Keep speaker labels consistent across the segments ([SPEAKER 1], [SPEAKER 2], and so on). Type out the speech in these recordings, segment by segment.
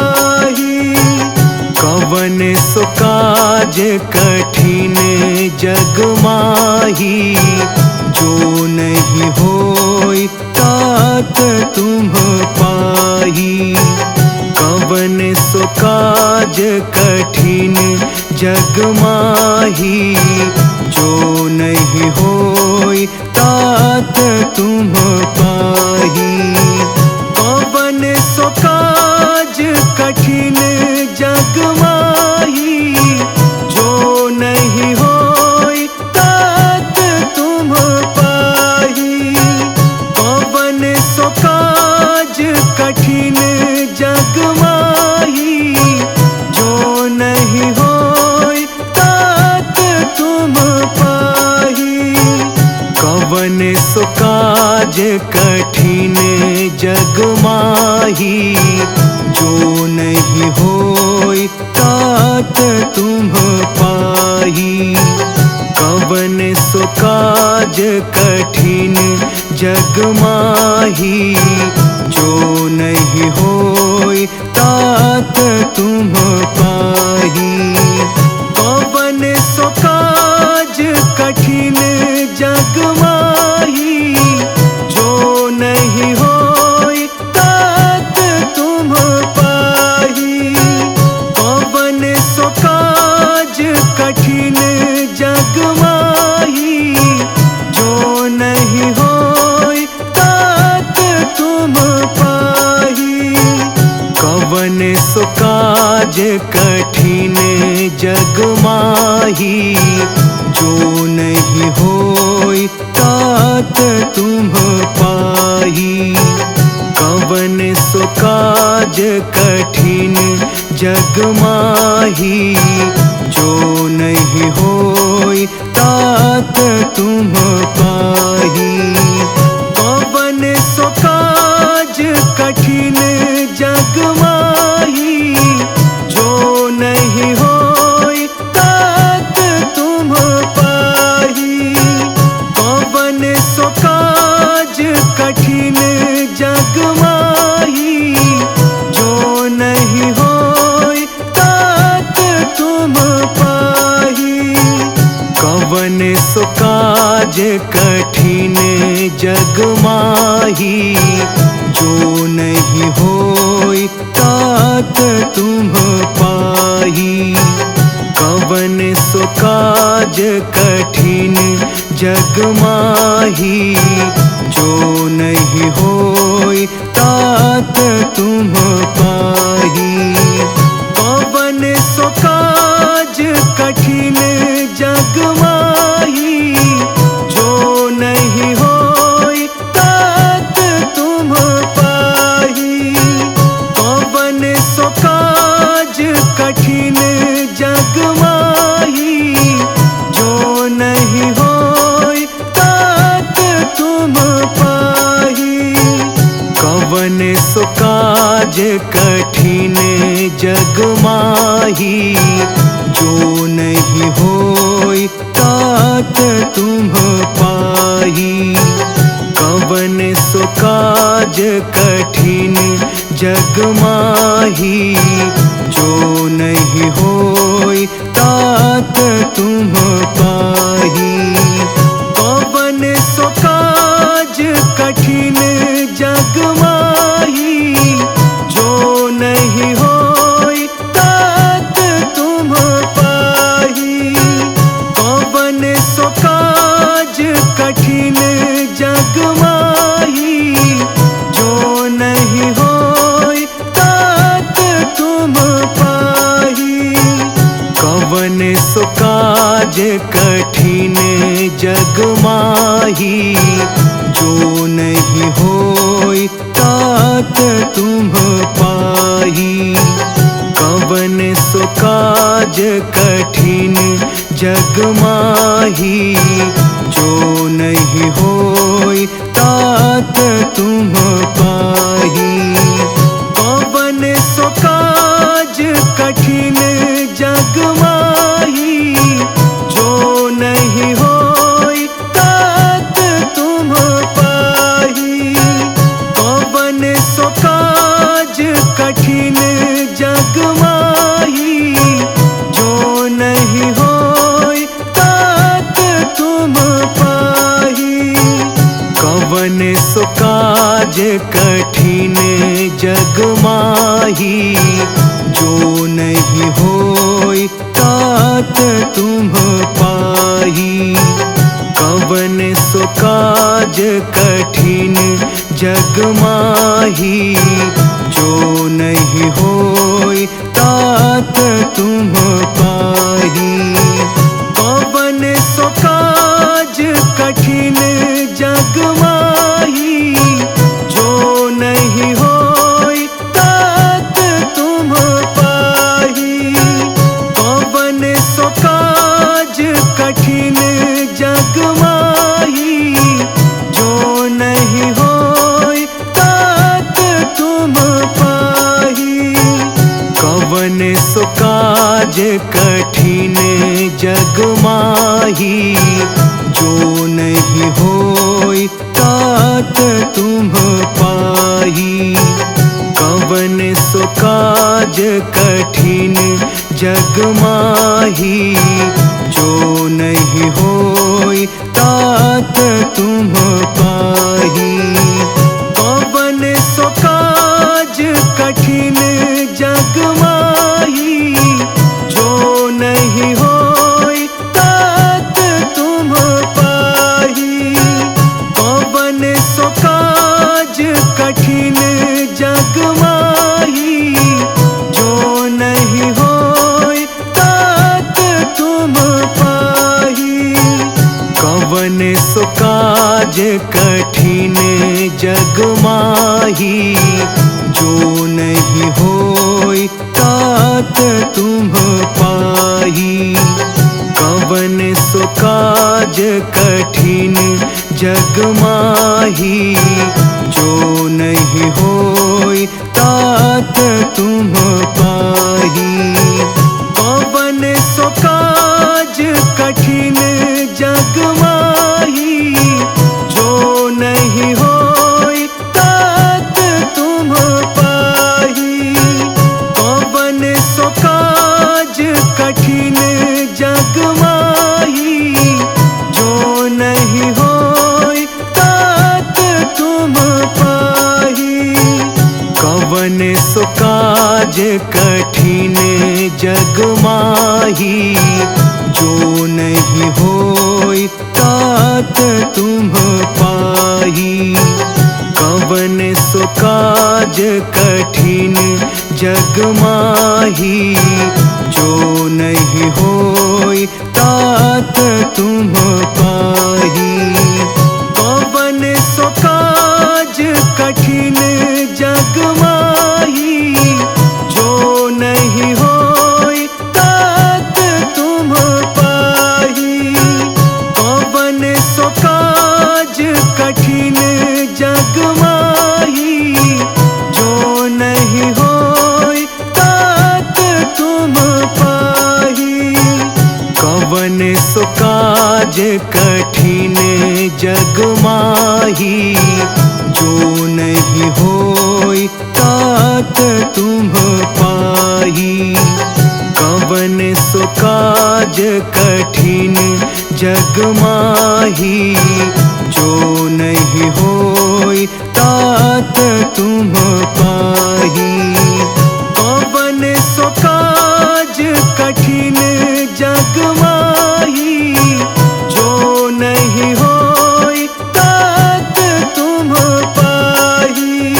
[SPEAKER 1] पाही। कवन सो काज कठिन जग माही, जो नहीं होई तात तुम पाही। कवन सो काज कठिन जग माही, जो नहीं होई तात तुम पाही। कवन सो काज कठिन जग माही, जो नहीं होई तात तुम पाही। कवन सो काज कठिन जग माही, जो नहीं होई तात तुम पाही। कठिन जग माही, जो नहीं होई तात तुम पाही। कवन सो काज कठिन जग माही, जो नहीं होई तात तुम पाही। कवन सो काज कठिन जग माही, जो नहीं होई तात तुम पाही। कवन सो काज कठिन जग माही, जो नहीं होई तात तुम पाही। कवन सो काज कठिन जग माही, जो नहीं होई तात तुम पाही। कवन सो काज कठिन जग माही, जो नहीं होई तात तुम पाही। कवन सो काज कठिन जग माही, जो नहीं होई तात तुम पाही। कवन सो काज कठिन जग माही, जो नहीं होई तात तुम पाही। कवन सो काज कठिन जग माही, जो नहीं होई तात तुम पाही। कवन सो काज कठिन जग माही, जो नहीं होई तात तुम पाही। कवन सो काज कठिन जग माही, जो नहीं होई तात तुम पाही। कवन सो काज कठिन जग माही, जो नहीं होई तात तुम पाही। कवन सो काज कठिन जग माही, जो नहीं होई तात तुम पाही। कवन सो काज कठिन जग माही, जो नहीं होई तात तुम पाही। कवन सो काज कठिन जग माही, जो नहीं होई तात तुम पाही। कवन सो काज कठिन जग माही, जो नहीं होई तात तुम पाही। कवन सो काज कठिन जग माही, जो नहीं होई तात तुम पाही। कवन सो काज कठिन जग माही, जो नहीं होई तात तुम पाही। कवन सो काज कठिन जग माही, जो नहीं होई तात तुम पाही। कवन सो काज कठिन जग माही, जो नहीं होई तात तुम पाही। कवन सो काज कठिन जग माही, जो नहीं होई तात तुम पाही। कवन सो काज कठिन जग माही, जो नहीं होई तात तुम पाही। कवन सो काज कठिन जग माही, जो नहीं होई तात तुम पाही। कवन सो काज कठिन जग माही, जो नहीं कठिन जग माही, जो नहीं होई तात तुम पाही। कवन सो काज कठिन जग माही, जो नहीं होई तात तुम पाही। कवन सो काज कठिन जग माही, जो नहीं होई तात तुम पाही। कवन सो काज कठिन जग माही, जो नहीं होई तात तुम पाही। कवन सो काज कठिन जग माही, जो नहीं होई तात तुम पाही। कवन सो काज कठिन जग माही, जो नहीं होई तात तुम पाही। कवन सो काज कठिन जग माही, जो नहीं होई तात तुम पाही। कवन सो काज कठिन जग माही, जो नहीं होई तात तुम पाही। कवन सो काज कठिन जग माही, जो नहीं होई तात तुम पाही। कवन सो काज कठिन जग माही, जो नहीं होई तात तुम पाही। कवन सो काज कठिन जग माही, जो नहीं होई तात तुम पाही। कवन सो काज कठिन जग माही, जो नहीं होई तात तुम पाही। कवन सो काज कठिन जग माही, जो नहीं होई तात तुम पाही। कवन सो काज कठिन जग माही, जो नहीं होई तात तुम पाही। कवन सो काज कठिन जग माही, जो नहीं होई तात तुम पाही।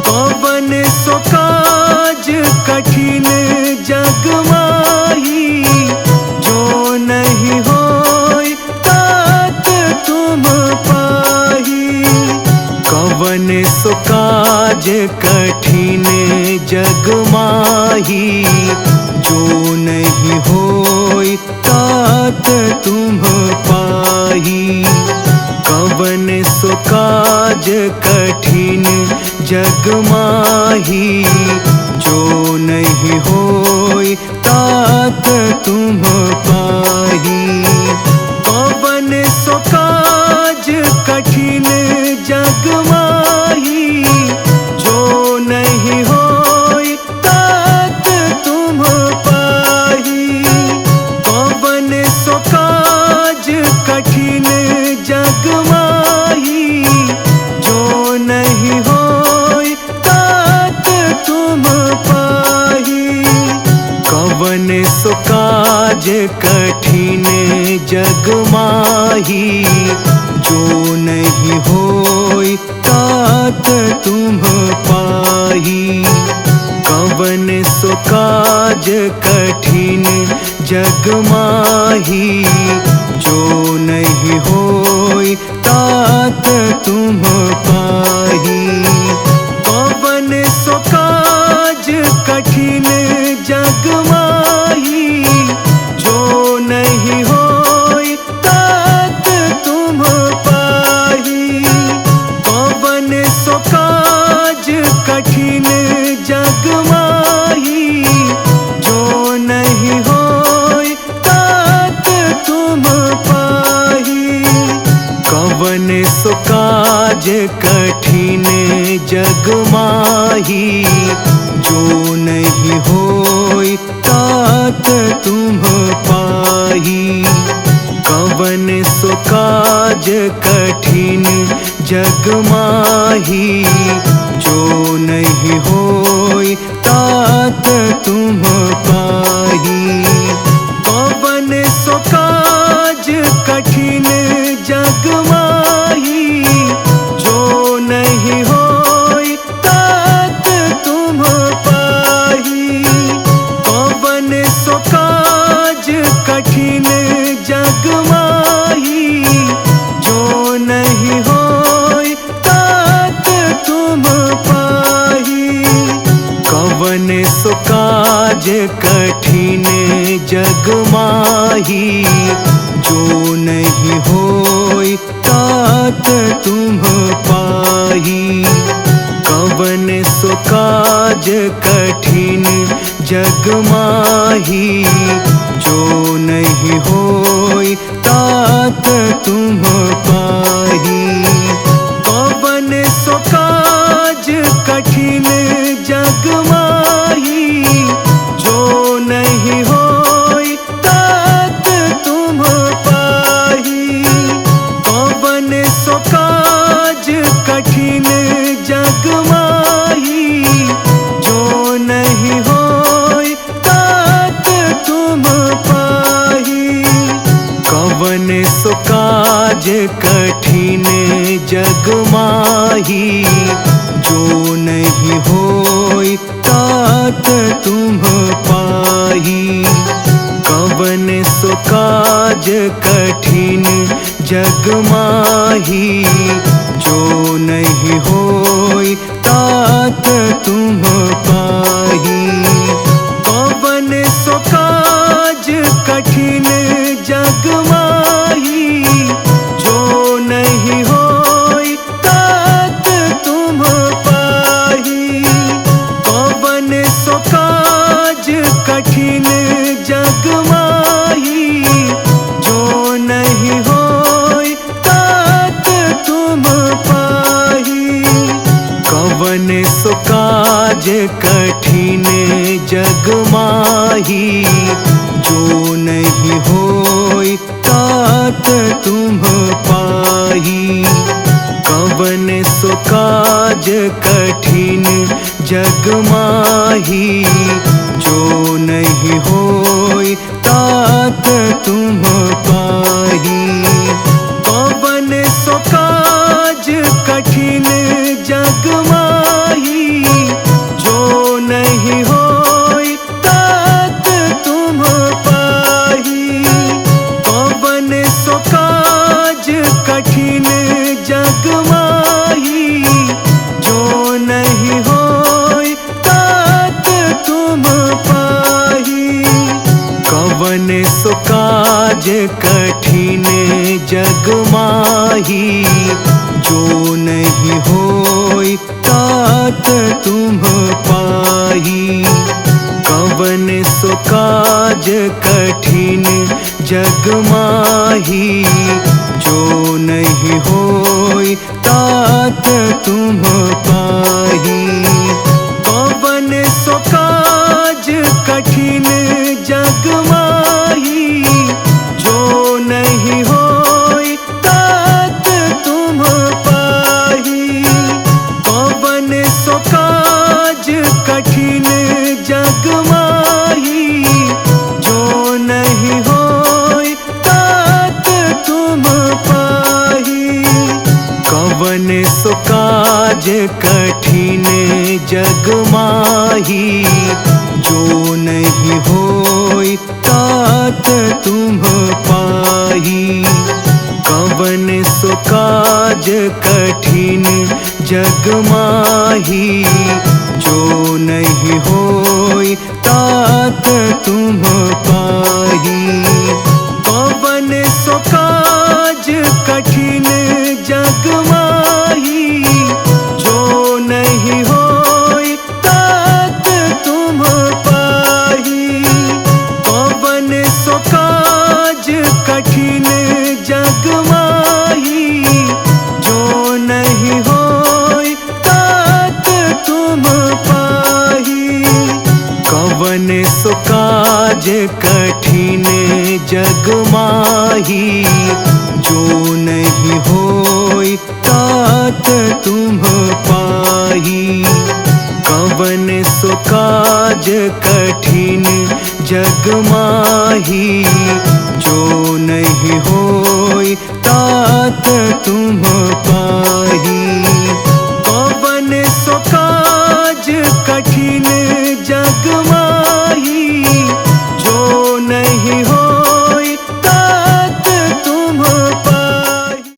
[SPEAKER 1] कवन सो काज कठिन जग माही, जो नहीं होई तात तुम पाही। कवन सो काज कठिन जग माही, जो नहीं होई तात तुम पाही। कवन सो काज कठिन जग माही, जो नहीं होई तात तुम पाही। कवन सो काज कठिन जग माही, जो नहीं होई तात तुम पाही। कवन सो काज कठिन जग माही, जो नहीं होई तात तुम पाही। कवन सो काज कठिन जग माही, जो नहीं होई तात तुम पाही। कवन सो काज कठिन जग माही, जो नहीं होई तात तुम पाही। कवन सो काज कठिन जग माही, जो नहीं होई तात तुम पाही। कवन सो काज कठिन जग माही, जो नहीं होई कठिन जग माही, जो नहीं होई तात तुम पाही। कवन सो काज कठिन जग माही, जो नहीं होई तात तुम पाही। कवन सो काज कठिन जग माही, जो नहीं होई तात तुम पाही। कवन सो काज कठिन जग माही, जो नहीं होई तात तुम पाही। कवन सो काज कठिन जग माही, जो नहीं होई तात तुम पाही। कवन सो काज कठिन जग माही, जो नहीं होई तात तुम पाही। कवन सो काज कठिन जग माही, जो नहीं होई तात तुम पाही। कवन सो काज कठिन जग माही, जो नहीं होई तात तुम पाही। कवन सो काज कठिन जग माही, जो नहीं होई तात तुम पाही। कवन सो काज कठिन जग माही, जो नहीं होई तात तुम पाही। कवन सो काज कठिन जग माही, जो नहीं होई तात तुम पाही। कवन सो काज कठिन जग माही, जो नहीं होई तात तुम पाही। कवन सो काज कठिन जग माही, जो नहीं होई तात तुम पाही। कवन सो काज कठिन जग माही, जो नहीं होई तात तुम पाही। कवन सो काज कठिन जग माही, जो नहीं होई तात तुम पाही। कवन सो काज कठिन जग माही, जो नहीं होई तात तुम पाही। कवन सो काज कठिन जग माही, जो नहीं होई तात तुम पाही। कवन सो काज कठिन जग माही, जो नहीं होई तात तुम पाही। कवन सो काज कठिन जग माही, जो नहीं होई तात तुम पाही। कवन सो काज कठिन जग माही, जो नहीं होई तात तुम पाही। कवन सो काज कठिन जग माही, जो नहीं होई तात तुम पाही। कवन सो काज कठिन जग माही, जो नहीं होई तात तुम पाही। कवन सो काज कठिन जग माही, जो नहीं होई तात तुम पाही। कवन सो काज कठिन जग माही, जो नहीं कठिन जग माही, जो नहीं होई तात तुम पाही। कवन सो काज कठिन जग माही, जो नहीं होई तात तुम